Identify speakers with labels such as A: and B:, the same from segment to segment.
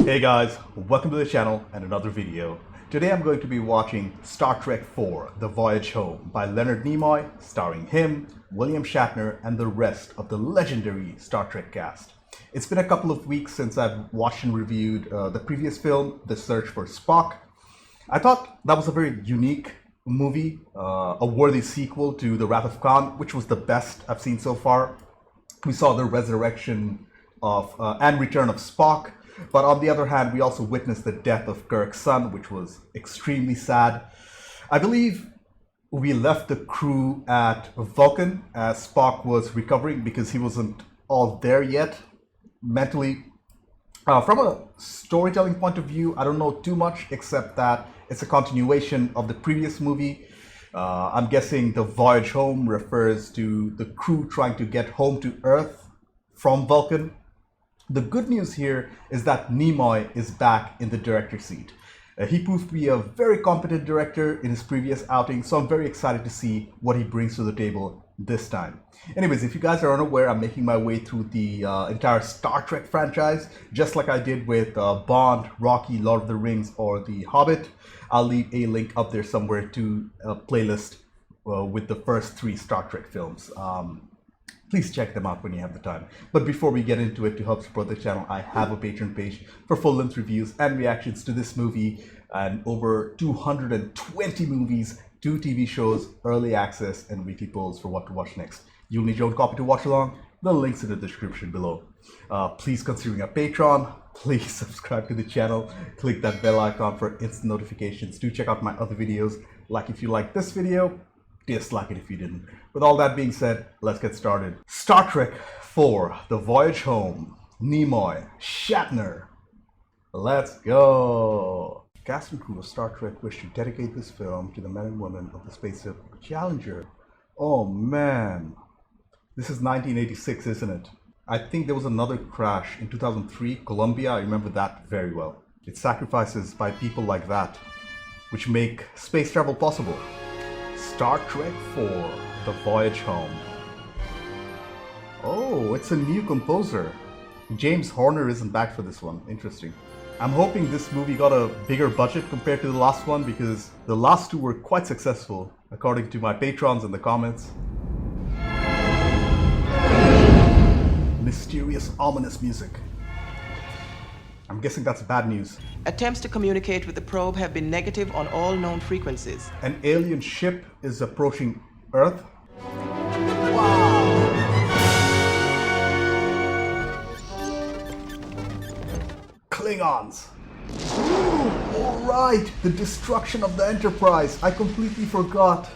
A: Hey guys, welcome to the channel and another video. Today I'm going to be watching Star Trek IV, The Voyage Home by Leonard Nimoy, starring him, William Shatner, and the rest of the legendary Star Trek cast. It's been a couple of weeks since I've watched and reviewed the previous film, The Search for Spock. I thought that was a very unique movie, a worthy sequel to The Wrath of Khan, which was the best I've seen so far. We saw the resurrection of and return of Spock, but on the other hand, we also witnessed the death of Kirk's son, which was extremely sad. I believe we left the crew at Vulcan as Spock was recovering because he wasn't all there yet mentally. From a storytelling point of view, I don't know too much except that it's a continuation of the previous movie. I'm guessing the Voyage Home refers to the crew trying to get home to Earth from Vulcan. The good news here is that Nimoy is back in the director's seat. He proved to be a very competent director in his previous outing, so I'm very excited to see what he brings to the table this time. Anyways, if you guys are unaware, I'm making my way through the entire Star Trek franchise, just like I did with Bond, Rocky, Lord of the Rings, or The Hobbit. I'll leave a link up there somewhere to a playlist with the first 3 Star Trek films. Please check them out when you have the time. But before we get into it, to help support the channel, I have a Patreon page for full-length reviews and reactions to this movie and over 220 movies, 2 TV shows, early access, and weekly polls for what to watch next. You'll need your own copy to watch along. The link's in the description below. Please consider a Patreon. Please subscribe to the channel. Click that bell icon for instant notifications. Do check out my other videos. Like if you like this video, dislike it if you didn't. With all that being said, let's get started. Star Trek IV, The Voyage Home, Nimoy, Shatner. Let's go. Cast and crew of Star Trek wish to dedicate this film to the men and women of the spaceship Challenger. Oh man, this is 1986, isn't it? I think there was another crash in 2003, Columbia. I remember that very well. It's sacrifices by people like that which make space travel possible. Star Trek IV, The Voyage Home. Oh, it's a new composer. James Horner isn't back for this one. Interesting. I'm hoping this movie got a bigger budget compared to the last one because the last 2 were quite successful, according to my patrons in the comments. Mysterious, ominous music. I'm guessing that's bad news.
B: Attempts to communicate with the probe have been negative on all known frequencies.
A: An alien ship is approaching Earth.
B: Wow!
A: Klingons. Alright, the destruction of the Enterprise. I completely forgot.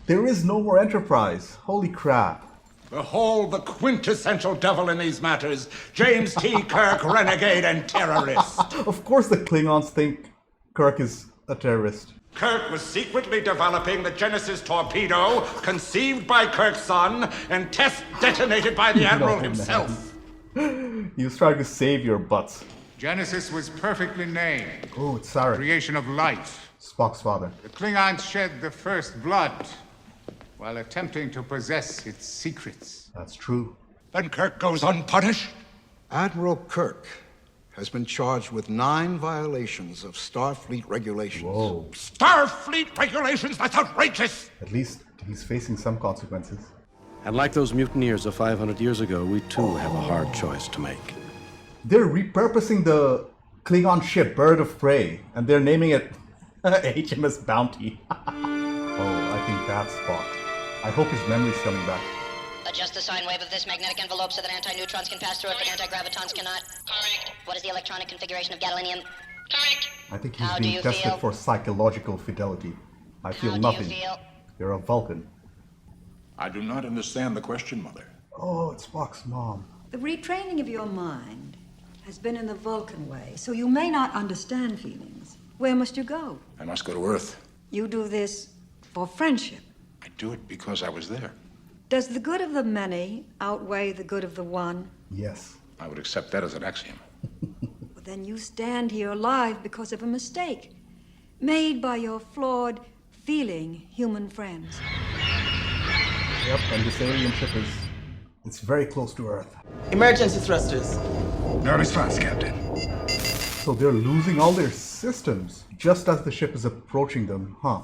A: There is no more Enterprise. Holy crap.
C: Behold the quintessential devil in these matters, James T. Kirk, renegade and terrorist.
A: Of course the Klingons think Kirk is a terrorist.
C: Kirk was secretly developing the Genesis torpedo, conceived by Kirk's son, and test detonated by the Admiral himself.
A: He was trying to save your butts.
D: Genesis was perfectly named.
A: Oh, it's Sarek,
D: Creation of life.
A: Spock's father.
D: The Klingons shed the first blood while attempting to possess its secrets.
A: That's true.
C: Then Kirk goes unpunished?
E: Admiral Kirk has been charged with 9 violations of Starfleet regulations.
A: Whoa.
C: Starfleet regulations? That's outrageous!
A: At least he's facing some consequences.
F: And like those mutineers of 500 years ago, we too have a hard choice to make.
A: They're repurposing the Klingon ship Bird of Prey, and they're naming it HMS Bounty. Oh, I think that's Spock. I hope his memory's coming back.
G: Adjust the sine wave of this magnetic envelope so that antineutrons can pass through it, but antigravitons cannot. Correct. What is the electronic configuration of gadolinium? Correct.
A: I think he's
G: How do
A: being
G: you
A: tested
G: feel?
A: for psychological fidelity. I feel
G: How do
A: nothing.
G: you feel?
A: You're a Vulcan.
C: I do not understand the question, Mother.
A: Oh, it's Spock's mom.
H: The retraining of your mind has been in the Vulcan way, so you may not understand feelings. Where must you go?
C: I must go to Earth.
H: You do this for friendship.
C: I do it because I was there.
H: Does the good of the many outweigh the good of the one?
A: Yes.
C: I would accept that as an axiom.
H: Well, then you stand here alive because of a mistake made by your flawed, feeling human friends.
A: Yep, and this alien ship is It's very close to Earth.
B: Emergency thrusters.
C: Nervous thrust, Captain.
A: So they're losing all their systems just as the ship is approaching them, huh?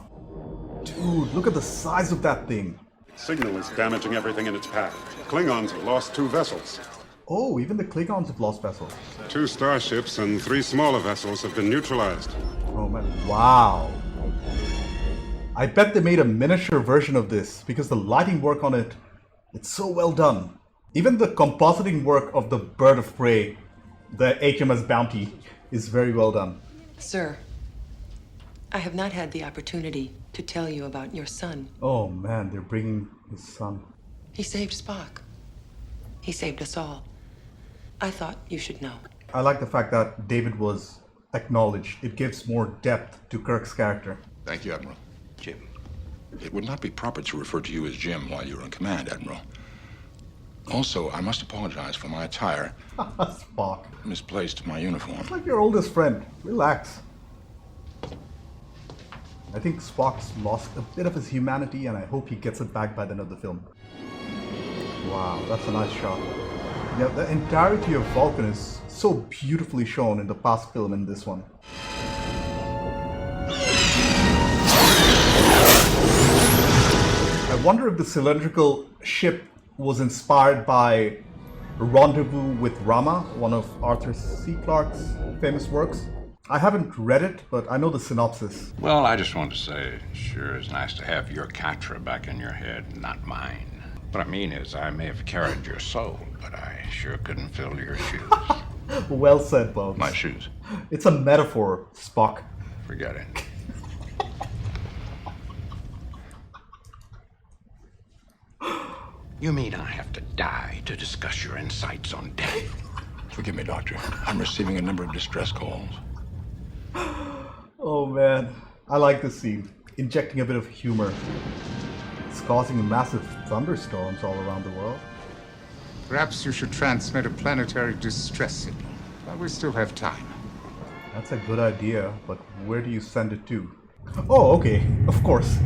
A: Dude, look at the size of that thing.
I: Signal is damaging everything in its path. Klingons have lost 2 vessels.
A: Oh, even the Klingons have lost vessels.
I: 2 starships and 3 smaller vessels have been neutralized.
A: Oh man, wow. I bet they made a miniature version of this because the lighting work on it, it's so well done. Even the compositing work of the bird of prey, the HMS Bounty, is very well done.
B: Sir, I have not had the opportunity to tell you about your son.
A: Oh man, they're bringing his son.
B: He saved Spock. He saved us all. I thought you should know.
A: I like the fact that David was acknowledged. It gives more depth to Kirk's character.
J: Thank you, Admiral.
K: Jim.
J: It would not be proper to refer to you as Jim while you're in command, Admiral. Also, I must apologize for my attire.
A: Spock.
J: Misplaced my uniform.
A: It's like your oldest friend. Relax. I think Spock's lost a bit of his humanity, and I hope he gets it back by the end of the film. Wow, that's a nice shot. Yeah, the entirety of Vulcan is so beautifully shown in the past film and this one. I wonder if the cylindrical ship was inspired by Rendezvous with Rama, one of Arthur C. Clarke's famous works. I haven't read it, but I know the synopsis.
K: Well, I just want to say, sure is nice to have your Katra back in your head, not mine. What I mean is, I may have carried your soul, but I sure couldn't fill your shoes.
A: Well said, Bones.
J: My shoes.
A: It's a metaphor, Spock.
K: Forget it. You mean I have to die to discuss your insights on death?
J: Forgive me, Doctor. I'm receiving a number of distress calls.
A: Oh man, I like this scene. Injecting a bit of humor. It's causing massive thunderstorms all around the world.
D: Perhaps you should transmit a planetary distress signal, while we still have time.
A: That's a good idea, but where do you send it to? Oh, okay, of course.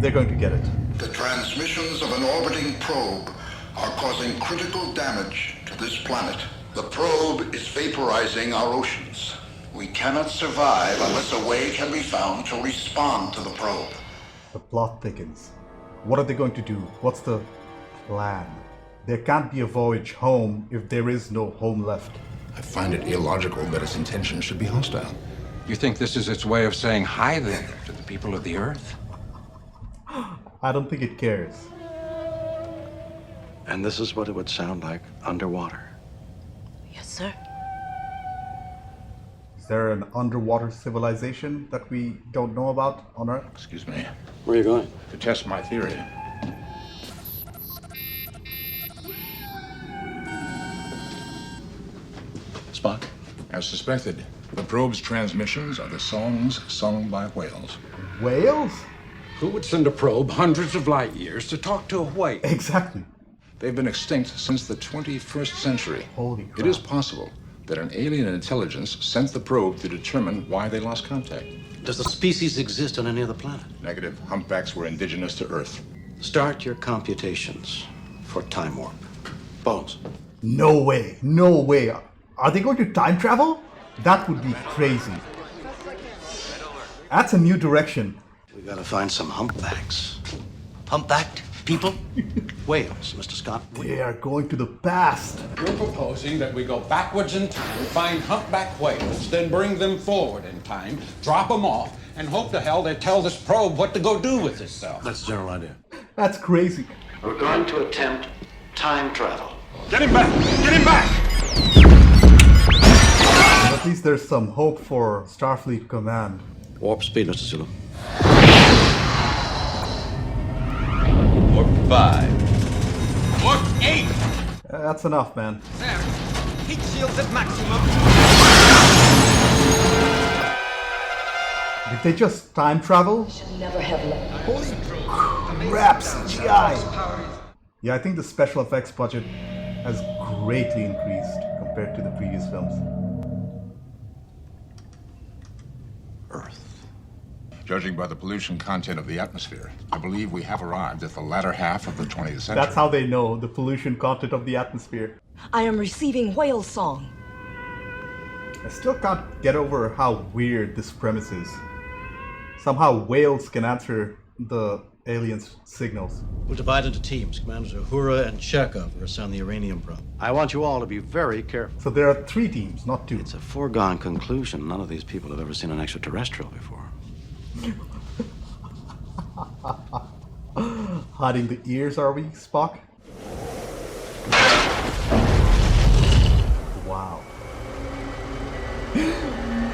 A: They're going to get it.
E: The transmissions of an orbiting probe are causing critical damage to this planet. The probe is vaporizing our oceans. We cannot survive unless a way can be found to respond to the probe.
A: The plot thickens. What are they going to do? What's the plan? There can't be a voyage home if there is no home left.
J: I find it illogical that its intention should be hostile.
K: You think this is its way of saying hi there to the people of the Earth?
A: I don't think it cares.
F: And this is what it would sound like underwater.
L: Yes, sir.
A: Is there an underwater civilization that we don't know about on Earth?
J: Excuse me.
F: Where are you going?
J: To test my theory.
F: Spock?
J: As suspected, the probe's transmissions are the songs sung by whales.
A: Whales?
K: Who would send a probe hundreds of light years to talk to a whale?
A: Exactly.
J: They've been extinct since the 21st century.
A: Holy crap.
J: It is possible that an alien intelligence sent the probe to determine why they lost contact.
F: Does the species exist on any other planet?
J: Negative. Humpbacks were indigenous to Earth.
F: Start your computations for time warp. Bones.
A: No way. No way. Are they going to time travel? That would be crazy. That's a new direction.
F: We gotta find some humpbacks. Humpbacked people? Whales, Mr. Scott.
A: They are going to the past.
K: You're proposing that we go backwards in time, find humpback whales, then bring them forward in time, drop them off, and hope to hell they tell this probe what to go do with itself.
F: That's the general idea.
A: That's crazy.
F: We're going to attempt time travel.
I: Get him back! Get him back!
A: At least there's some hope for Starfleet Command.
F: Warp speed, Mr. Sulu.
K: Warp 5. Warp 8!
A: That's enough, man.
K: There. Heat shields at maximum.
A: Did they just time travel?
L: Never have left.
A: Holy crap, CGI! Yeah, I think the special effects budget has greatly increased compared to the previous films.
F: Earth.
J: Judging by the pollution content of the atmosphere, I believe we have arrived at the latter half of the 20th century.
A: That's how they know the pollution content of the atmosphere.
L: I am receiving whale song.
A: I still can't get over how weird this premise is. Somehow whales can answer the aliens' signals.
F: We'll divide into teams. Commanders Uhura and Chekhov will assign the uranium probe. I want you all to be very careful.
A: So there are 3 teams, not 2.
F: It's a foregone conclusion. None of these people have ever seen an extraterrestrial before.
A: Hiding the ears, are we, Spock? Wow.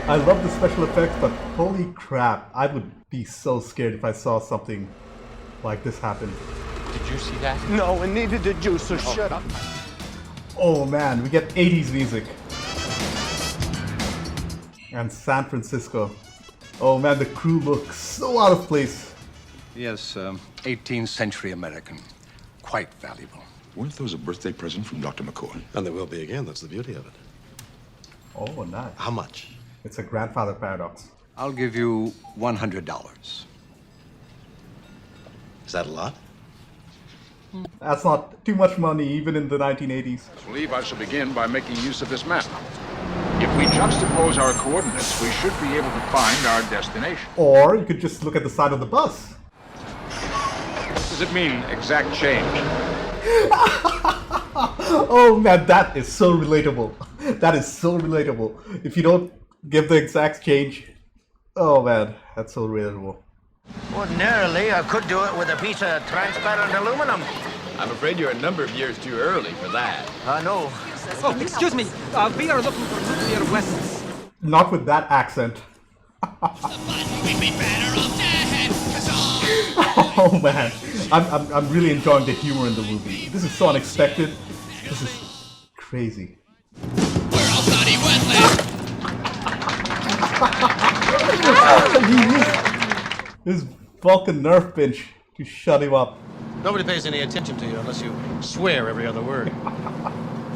A: I love the special effects, but holy crap, I would be so scared if I saw something like this happen.
K: Did you see that?
F: No, and neither did you, so shut up.
A: Oh man, we get 80s music. And San Francisco. Oh man, the crew looks so out of place.
M: Yes, 18th century American. Quite valuable.
J: Weren't those a birthday present from Dr. McCoy?
F: And there will be again. That's the beauty of it.
A: Oh, nice.
F: How much?
A: It's a grandfather paradox.
M: I'll give you $100.
F: Is that a lot?
A: That's not too much money, even in the 1980s.
J: I believe I shall begin by making use of this map. If we juxtapose our coordinates, we should be able to find our destination.
A: Or you could just look at the side of the bus.
J: What does it mean, exact change?
A: Oh man, that is so relatable. That is so relatable. If you don't give the exact change, oh man, that's so relatable.
N: Ordinarily, I could do it with a piece of transparent aluminum.
O: I'm afraid you're a number of years too early for that.
N: I know.
P: Oh, excuse me. We are looking for nuclear weapons.
A: Not with that accent. Oh man, I'm really enjoying the humor in the movie. This is so unexpected. This is crazy. He used his Vulcan nerf pinch to shut him up.
F: Nobody pays any attention to you unless you swear every other word.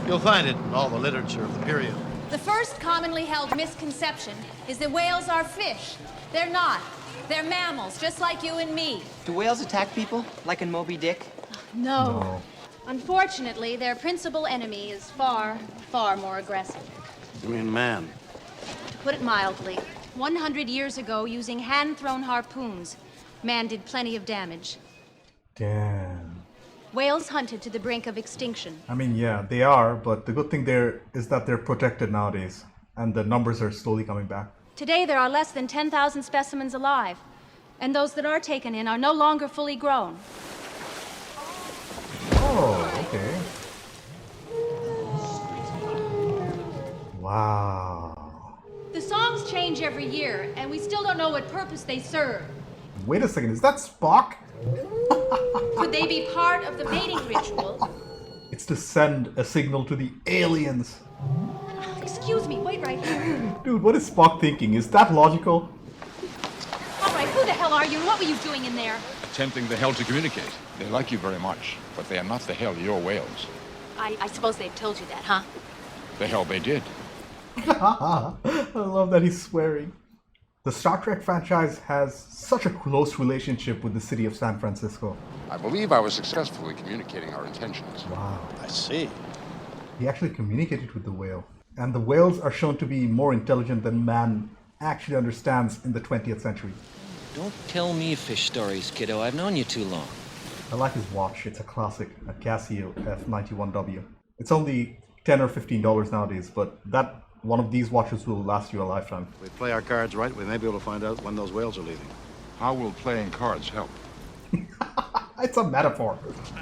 F: You'll find it in all the literature of the period.
Q: The first commonly held misconception is that whales are fish. They're not. They're mammals, just like you and me.
P: Do whales attack people, like in Moby Dick?
Q: No. Unfortunately, their principal enemy is far, far more aggressive.
F: You mean man?
Q: To put it mildly, 100 years ago, using hand-thrown harpoons, man did plenty of damage.
A: Damn.
Q: Whales hunted to the brink of extinction.
A: I mean, yeah, they are, but the good thing there is that they're protected nowadays, and the numbers are slowly coming back.
Q: Today, there are less than 10,000 specimens alive, and those that are taken in are no longer fully grown.
A: Oh, okay. Wow.
Q: The songs change every year, and we still don't know what purpose they serve.
A: Wait a second, is that Spock?
Q: Could they be part of the mating ritual?
A: It's to send a signal to the aliens.
Q: Excuse me, wait right here.
A: Dude, what is Spock thinking? Is that logical?
Q: All right, who the hell are you, and what were you doing in there?
J: Attempting the hell to communicate. They like you very much, but they are not the hell you're whales.
Q: I suppose they've told you that, huh?
J: The hell they did.
A: I love that he's swearing. The Star Trek franchise has such a close relationship with the city of San Francisco.
J: I believe I was successfully communicating our intentions.
A: Wow.
F: I see.
A: He actually communicated with the whale. And the whales are shown to be more intelligent than man actually understands in the 20th century.
R: Don't tell me fish stories, kiddo. I've known you too long.
A: I like his watch. It's a classic, a Casio F91W. It's only $10 or $15 nowadays, but that one of these watches will last you a lifetime.
F: If we play our cards right, we may be able to find out when those whales are leaving.
J: How will playing cards help?
A: It's a metaphor.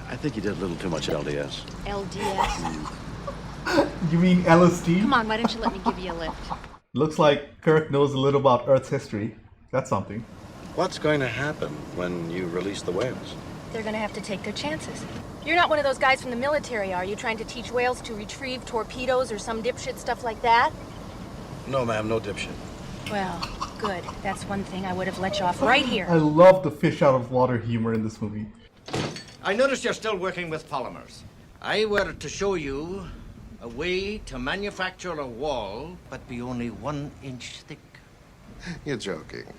F: I think you did a little too much LDS.
Q: LDS?
A: You mean LSD?
Q: Come on, why don't you let me give you a lift?
A: Looks like Kirk knows a little about Earth's history. That's something.
F: What's going to happen when you release the whales?
Q: They're gonna have to take their chances. You're not one of those guys from the military, are you? Trying to teach whales to retrieve torpedoes or some dipshit stuff like that?
F: No, ma'am, no dipshit.
Q: Well, good. That's one thing I would have let you off right here.
A: I love the fish out of water humor in this movie.
N: I notice you're still working with polymers. I were to show you a way to manufacture a wall, but be only 1 inch thick.
J: You're joking.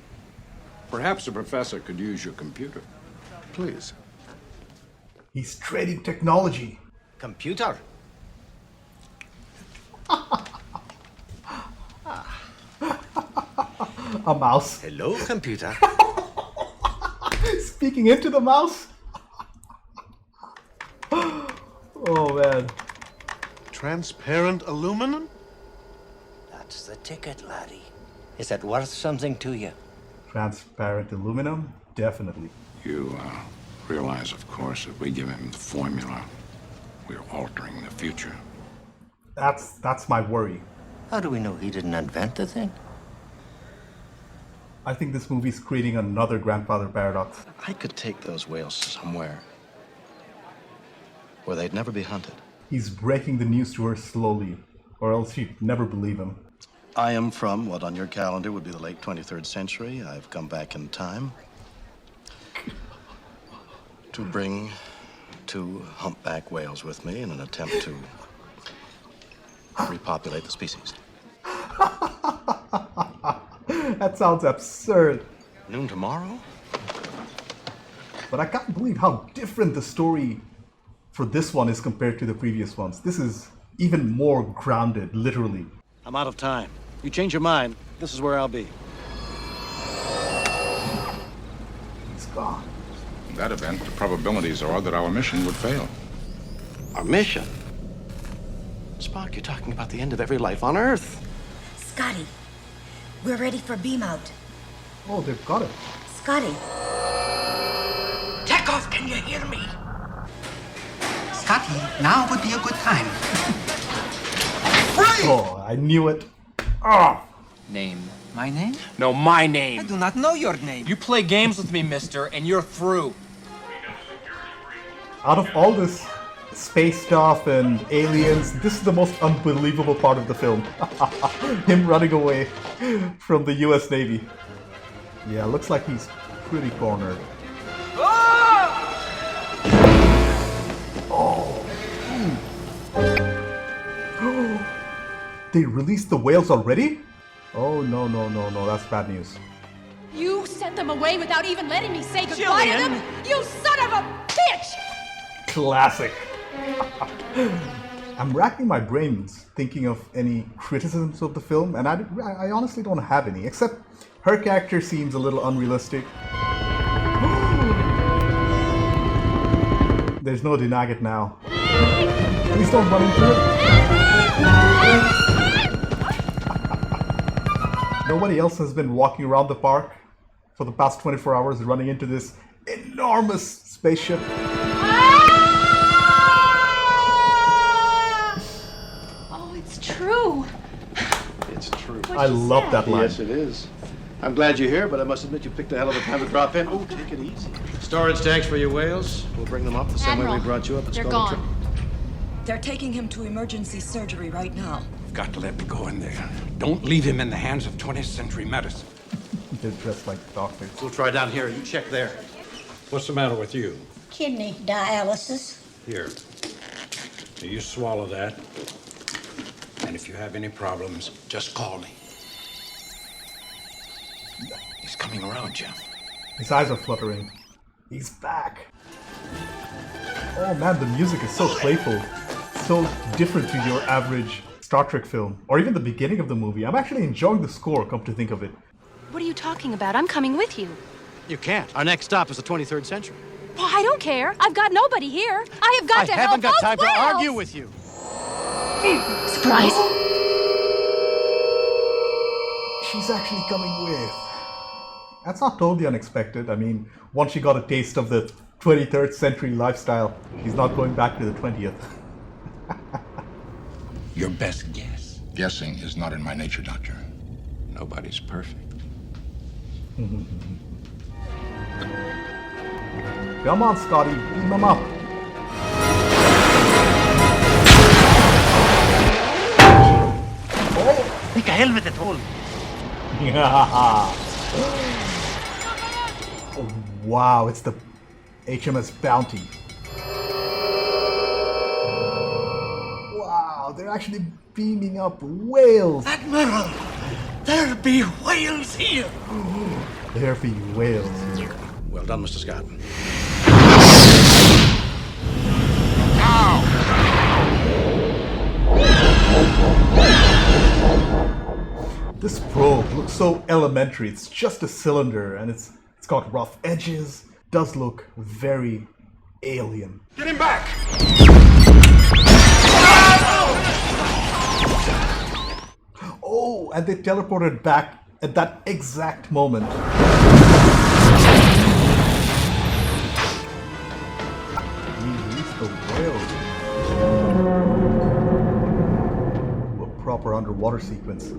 I: Perhaps the professor could use your computer.
J: Please.
A: He's trading technology.
N: Computer?
A: A mouse.
N: Hello, computer.
A: Speaking into the mouse. Oh man.
S: Transparent aluminum?
N: That's the ticket, laddie. Is it worth something to you?
A: Transparent aluminum? Definitely.
J: You realize, of course, if we give him the formula, we're altering the future.
A: That's my worry.
N: How do we know he didn't invent the thing?
A: I think this movie's creating another grandfather paradox.
F: I could take those whales somewhere where they'd never be hunted.
A: He's breaking the news to her slowly, or else she'd never believe him.
F: I am from what on your calendar would be the late 23rd century. I've come back in time to bring 2 humpback whales with me in an attempt to repopulate the species.
A: That sounds absurd.
F: Noon tomorrow?
A: But I can't believe how different the story for this one is compared to the previous ones. This is even more grounded, literally.
F: I'm out of time. You change your mind, this is where I'll be.
A: He's gone.
J: In that event, the probabilities are that our mission would fail.
F: Our mission? Spock, you're talking about the end of every life on Earth.
T: Scotty, we're ready for beam out.
A: Oh, they've got it.
T: Scotty.
U: Chekhov, can you hear me?
V: Scotty, now would be a good time.
A: Oh, I knew it. Ah!
V: Name. My name?
R: No, my name.
V: I do not know your name.
R: You play games with me, mister, and you're through.
A: Out of all this space stuff and aliens, this is the most unbelievable part of the film. Him running away from the US Navy. Yeah, looks like he's pretty cornered. Oh. They released the whales already? Oh, no, that's bad news.
W: You sent them away without even letting me say goodbye to them? You son of a bitch!
A: Classic. I'm racking my brains thinking of any criticisms of the film, and I honestly don't have any, except her character seems a little unrealistic. There's no denying it now. Please don't run into it. Nobody else has been walking around the park for the past 24 hours running into this enormous spaceship.
W: Oh, it's true.
F: It's true.
A: I love that line.
F: Yes, it is. I'm glad you're here, but I must admit you picked a hell of a time to drop in. Oh, take it easy. Storage tanks for your whales. We'll bring them up the same way we brought you up.
W: They're gone.
T: They're taking him to emergency surgery right now.
K: Got to let me go in there. Don't leave him in the hands of 20th century medicine.
A: They're dressed like doctors.
F: We'll try down here. You check there.
K: What's the matter with you?
T: Kidney dialysis.
K: Here. You swallow that. And if you have any problems, just call me. He's coming around, Jim.
A: His eyes are fluttering. He's back. Oh man, the music is so playful. So different to your average Star Trek film, or even the beginning of the movie. I'm actually enjoying the score, come to think of it.
Q: What are you talking about? I'm coming with you.
F: You can't. Our next stop is the 23rd century.
Q: Well, I don't care. I've got nobody here. I have got to help
F: I haven't got
Q: those
F: time to
Q: whales.
F: argue with you.
Q: Surprise.
A: She's actually coming with. That's not totally unexpected. I mean, once she got a taste of the 23rd century lifestyle, she's not going back to the 20th.
J: Your best guess? Guessing is not in my nature, Doctor. Nobody's perfect.
A: Come on, Scotty, beam him up.
V: Oh! Make a hell with it all.
A: Oh, wow, it's the HMS Bounty. Wow, they're actually beaming up whales.
U: Admiral, there be whales here.
A: There be whales here.
F: Well done, Mr. Scott.
A: This probe looks so elementary. It's just a cylinder and it's got rough edges. Does look very alien.
I: Get him back!
A: Oh, and they teleported back at that exact moment. Release the whale. A proper underwater sequence.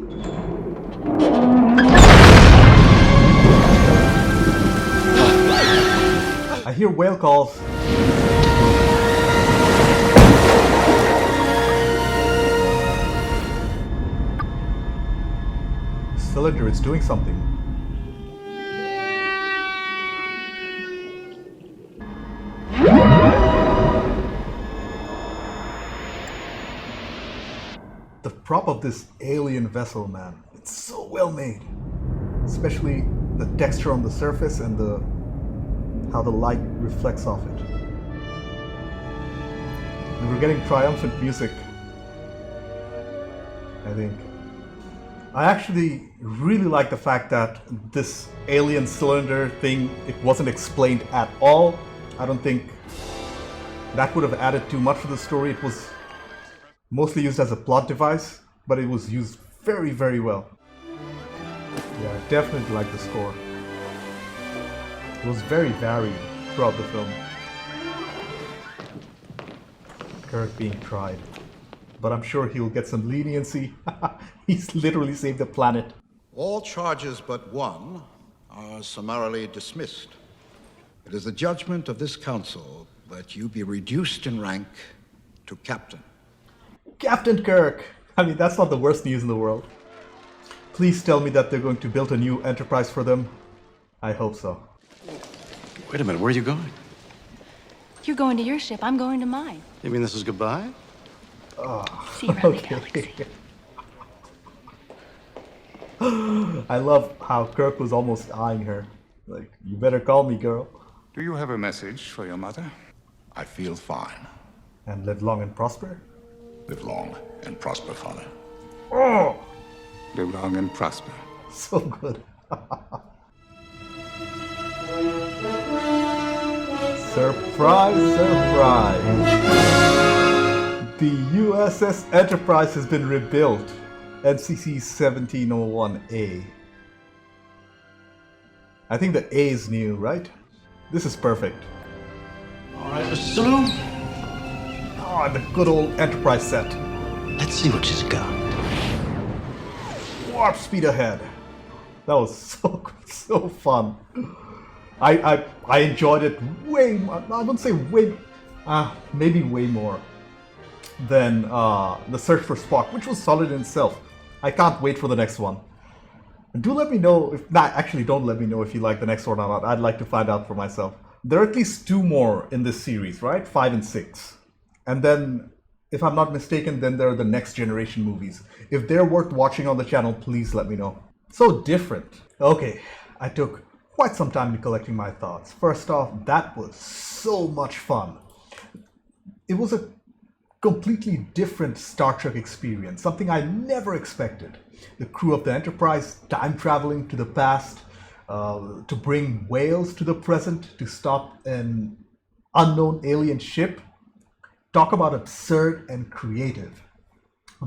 A: I hear whale calls. Cylinder is doing something. The prop of this alien vessel, man, it's so well made. Especially the texture on the surface and how the light reflects off it. And we're getting triumphant music, I think. I actually really like the fact that this alien cylinder thing, it wasn't explained at all. I don't think that would have added too much to the story. It was mostly used as a plot device, but it was used very, very well. Yeah, I definitely like the score. It was very varied throughout the film. Kirk being tried. But I'm sure he'll get some leniency. He's literally saved the planet.
E: All charges but one are summarily dismissed. It is the judgment of this council that you be reduced in rank to captain.
A: Captain Kirk! I mean, that's not the worst news in the world. Please tell me that they're going to build a new Enterprise for them. I hope so.
F: Wait a minute, where are you going?
Q: You're going to your ship, I'm going to mine.
F: You mean this is goodbye?
A: Oh,
Q: See you around the galaxy.
A: I love how Kirk was almost eyeing her. Like, you better call me, girl.
D: Do you have a message for your mother?
J: I feel fine.
A: And live long and prosper?
J: Live long and prosper, Father.
A: Oh!
D: Live long and prosper.
A: So good. Surprise, surprise. The USS Enterprise has been rebuilt. NCC 1701A. I think the A is new, right? This is perfect.
F: All right, Mr. Sulu.
A: Oh, the good old Enterprise set.
F: Let's see what she's got.
A: Warp speed ahead. That was so fun. I enjoyed it way more. I wouldn't say way, maybe way more than the Search for Spock, which was solid in itself. I can't wait for the next one. Do let me know if, actually don't let me know if you like the next one or not. I'd like to find out for myself. There are at least 2 more in this series, right? 5 and 6. And then, if I'm not mistaken, then there are the Next Generation movies. If they're worth watching on the channel, please let me know. So different. Okay, I took quite some time in collecting my thoughts. First off, that was so much fun. It was a completely different Star Trek experience, something I never expected. The crew of the Enterprise time traveling to the past, to bring whales to the present, to stop an unknown alien ship. Talk about absurd and creative.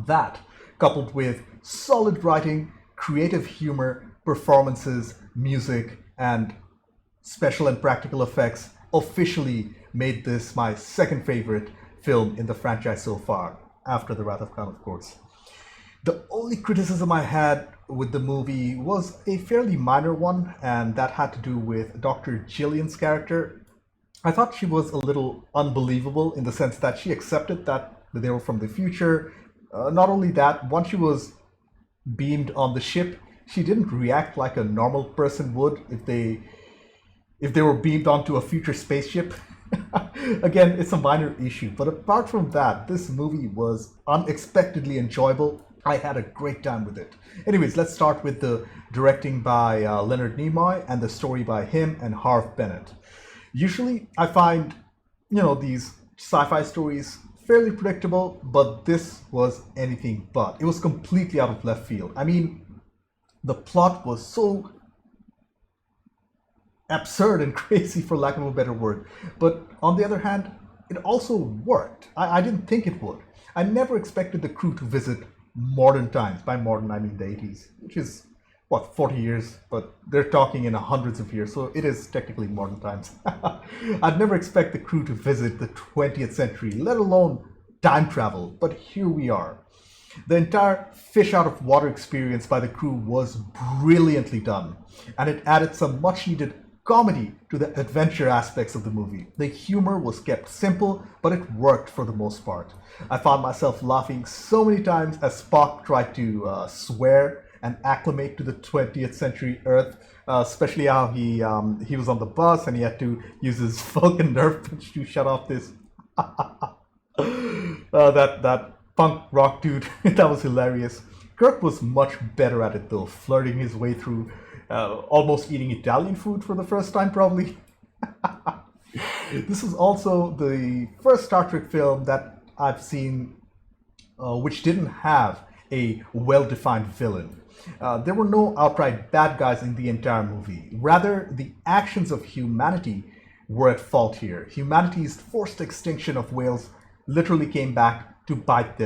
A: That, coupled with solid writing, creative humor, performances, music, and special and practical effects, officially made this my second favorite film in the franchise so far, after The Wrath of Khan, of course. The only criticism I had with the movie was a fairly minor one, and that had to do with Dr. Jillian's character. I thought she was a little unbelievable in the sense that she accepted that they were from the future. Not only that, once she was beamed on the ship, she didn't react like a normal person would if they were beamed onto a future spaceship. Again, it's a minor issue, but apart from that, this movie was unexpectedly enjoyable. I had a great time with it. Anyways, let's start with the directing by Leonard Nimoy and the story by him and Harve Bennett. Usually, I find, these sci-fi stories fairly predictable, but this was anything but. It was completely out of left field. I mean, The plot was so absurd and crazy, for lack of a better word. But on the other hand, it also worked. I didn't think it would. I never expected the crew to visit modern times. By modern, I mean the 80s, which is, what, 40 years? But they're talking in hundreds of years, so it is technically modern times. I'd never expect the crew to visit the 20th century, let alone time travel, but here we are. The entire fish out of water experience by the crew was brilliantly done, and it added some much needed comedy to the adventure aspects of the movie. The humor was kept simple, but it worked for the most part. I found myself laughing so many times as Spock tried to swear and acclimate to the 20th century Earth, especially how he was on the bus and he had to use his Vulcan nerve pinch to shut off this that punk rock dude. That was hilarious. Kirk was much better at it though, flirting his way through almost eating Italian food for the first time probably. This is also the first Star Trek film that I've seen which didn't have a well-defined villain. There were no outright bad guys in the entire movie. Rather, the actions of humanity were at fault here. Humanity's forced extinction of whales literally came back to bite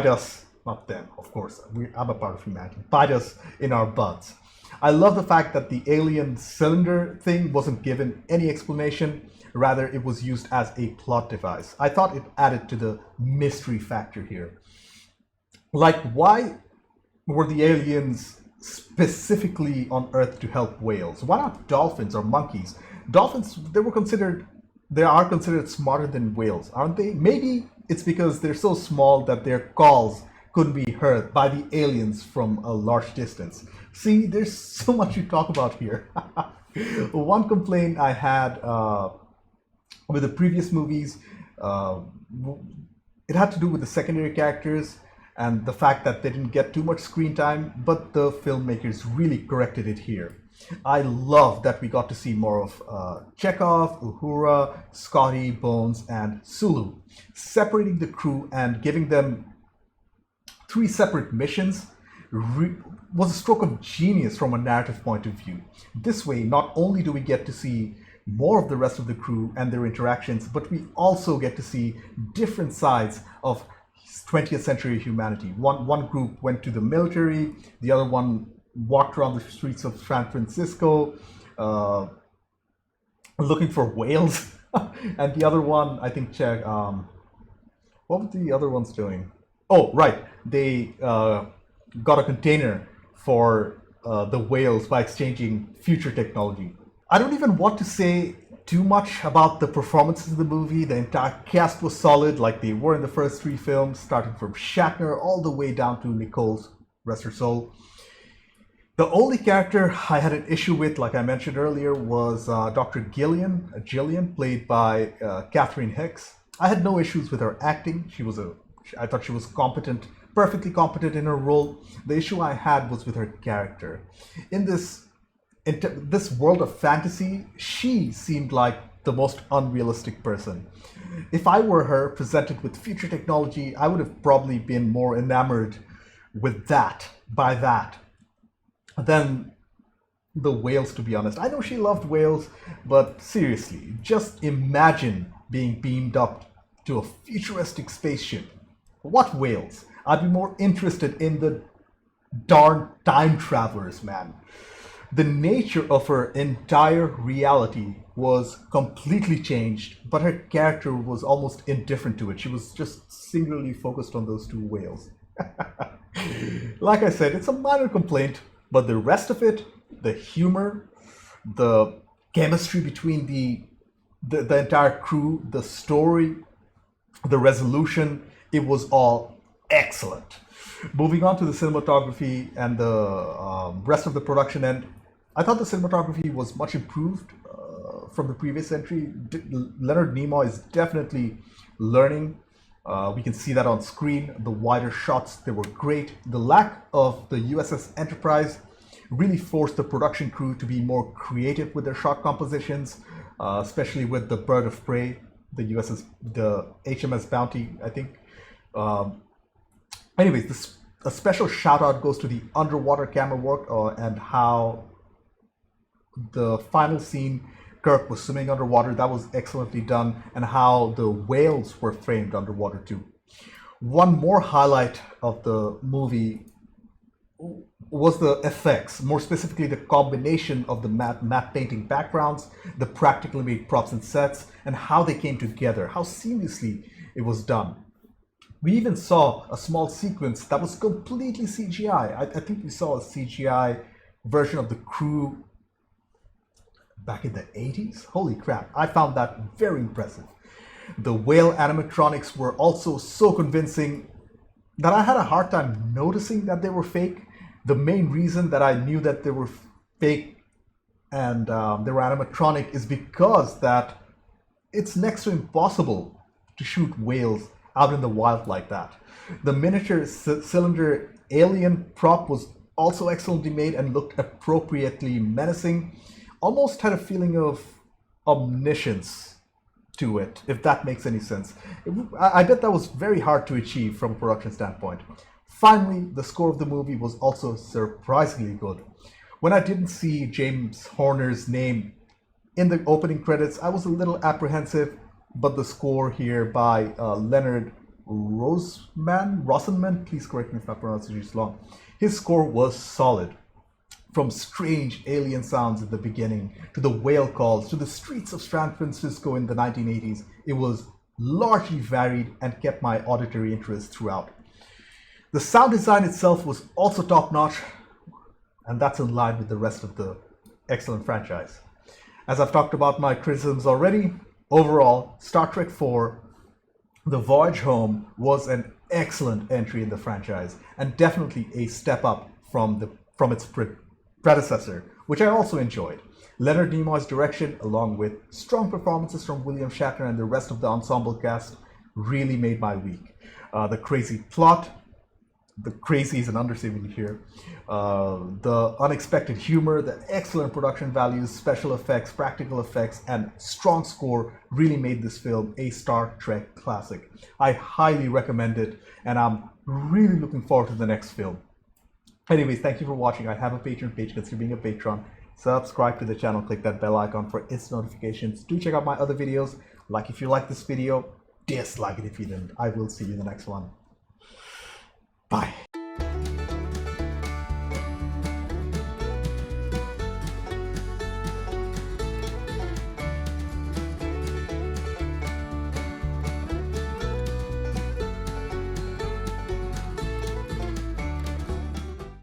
A: us, not them, of course, I'm a part of humanity, bite us in our butts. I love the fact that the alien cylinder thing wasn't given any explanation, rather it was used as a plot device. I thought it added to the mystery factor here. Like, why were the aliens specifically on Earth to help whales? Why not dolphins or monkeys? Dolphins, they are considered smarter than whales, aren't they? Maybe it's because they're so small that their calls couldn't be heard by the aliens from a large distance. See, there's so much to talk about here. One complaint I had with the previous movies, it had to do with the secondary characters and the fact that they didn't get too much screen time, but the filmmakers really corrected it here. I love that we got to see more of Chekhov, Uhura, Scotty, Bones, and Sulu, separating the crew and giving them 3 separate missions was a stroke of genius from a narrative point of view. This way, not only do we get to see more of the rest of the crew and their interactions, but we also get to see different sides of 20th century humanity. One group went to the military, the other one walked around the streets of San Francisco looking for whales, and the other one, I think, what were the other ones doing? Oh, right, they got a container for the whales by exchanging future technology. I don't even want to say too much about the performances of the movie. The entire cast was solid, like they were in the first 3 films, starting from Shatner all the way down to Nicole's, rest her soul. The only character I had an issue with, like I mentioned earlier, was Dr. Gillian, played by Catherine Hicks. I had no issues with her acting. I thought she was competent, perfectly competent in her role. The issue I had was with her character. In this world of fantasy, she seemed like the most unrealistic person. If I were her, presented with future technology, I would have probably been more enamored by that, than the whales, to be honest. I know she loved whales, but seriously, just imagine being beamed up to a futuristic spaceship. What whales? I'd be more interested in the darn time travelers, man. The nature of her entire reality was completely changed, but her character was almost indifferent to it. She was just singularly focused on those 2 whales. Like I said, it's a minor complaint, but the rest of it, the humor, the chemistry between the entire crew, the story, the resolution, it was all excellent. Moving on to the cinematography and the rest of the production end, I thought the cinematography was much improved from the previous entry. Leonard Nimoy is definitely learning. We can see that on screen. The wider shots, they were great. The lack of the USS Enterprise really forced the production crew to be more creative with their shot compositions, especially with the Bird of Prey, the HMS Bounty, I think. Anyways, a special shout out goes to the underwater camera work and how the final scene, Kirk was swimming underwater, that was excellently done, and how the whales were framed underwater too. One more highlight of the movie was the effects, more specifically the combination of the matte painting backgrounds, the practically made props and sets, and how they came together, how seamlessly it was done. We even saw a small sequence that was completely CGI. I think we saw a CGI version of the crew back in the 80s. Holy crap, I found that very impressive. The whale animatronics were also so convincing that I had a hard time noticing that they were fake. The main reason that I knew that they were fake and they were animatronic is because that it's next to impossible to shoot whales out in the wild like that. The miniature cylinder alien prop was also excellently made and looked appropriately menacing. Almost had a feeling of omniscience to it, if that makes any sense. I bet that was very hard to achieve from a production standpoint. Finally, the score of the movie was also surprisingly good. When I didn't see James Horner's name in the opening credits, I was a little apprehensive, but the score here by Leonard Rosenman, please correct me if my pronunciation is wrong, his score was solid. From strange alien sounds at the beginning, to the whale calls, to the streets of San Francisco in the 1980s, it was largely varied and kept my auditory interest throughout. The sound design itself was also top-notch, and that's in line with the rest of the excellent franchise. As I've talked about my criticisms already, overall, Star Trek IV, The Voyage Home was an excellent entry in the franchise, and definitely a step up from its predecessor, which I also enjoyed. Leonard Nimoy's direction, along with strong performances from William Shatner and the rest of the ensemble cast, really made my week. The crazy plot, the crazy is an understatement here, the unexpected humor, the excellent production values, special effects, practical effects, and strong score really made this film a Star Trek classic. I highly recommend it, and I'm really looking forward to the next film. Anyways, thank you for watching. I have a Patreon page. Consider being a patron. Subscribe to the channel. Click that bell icon for its notifications. Do check out my other videos. Like if you like this video. Dislike it if you didn't. I will see you in the next one. Bye.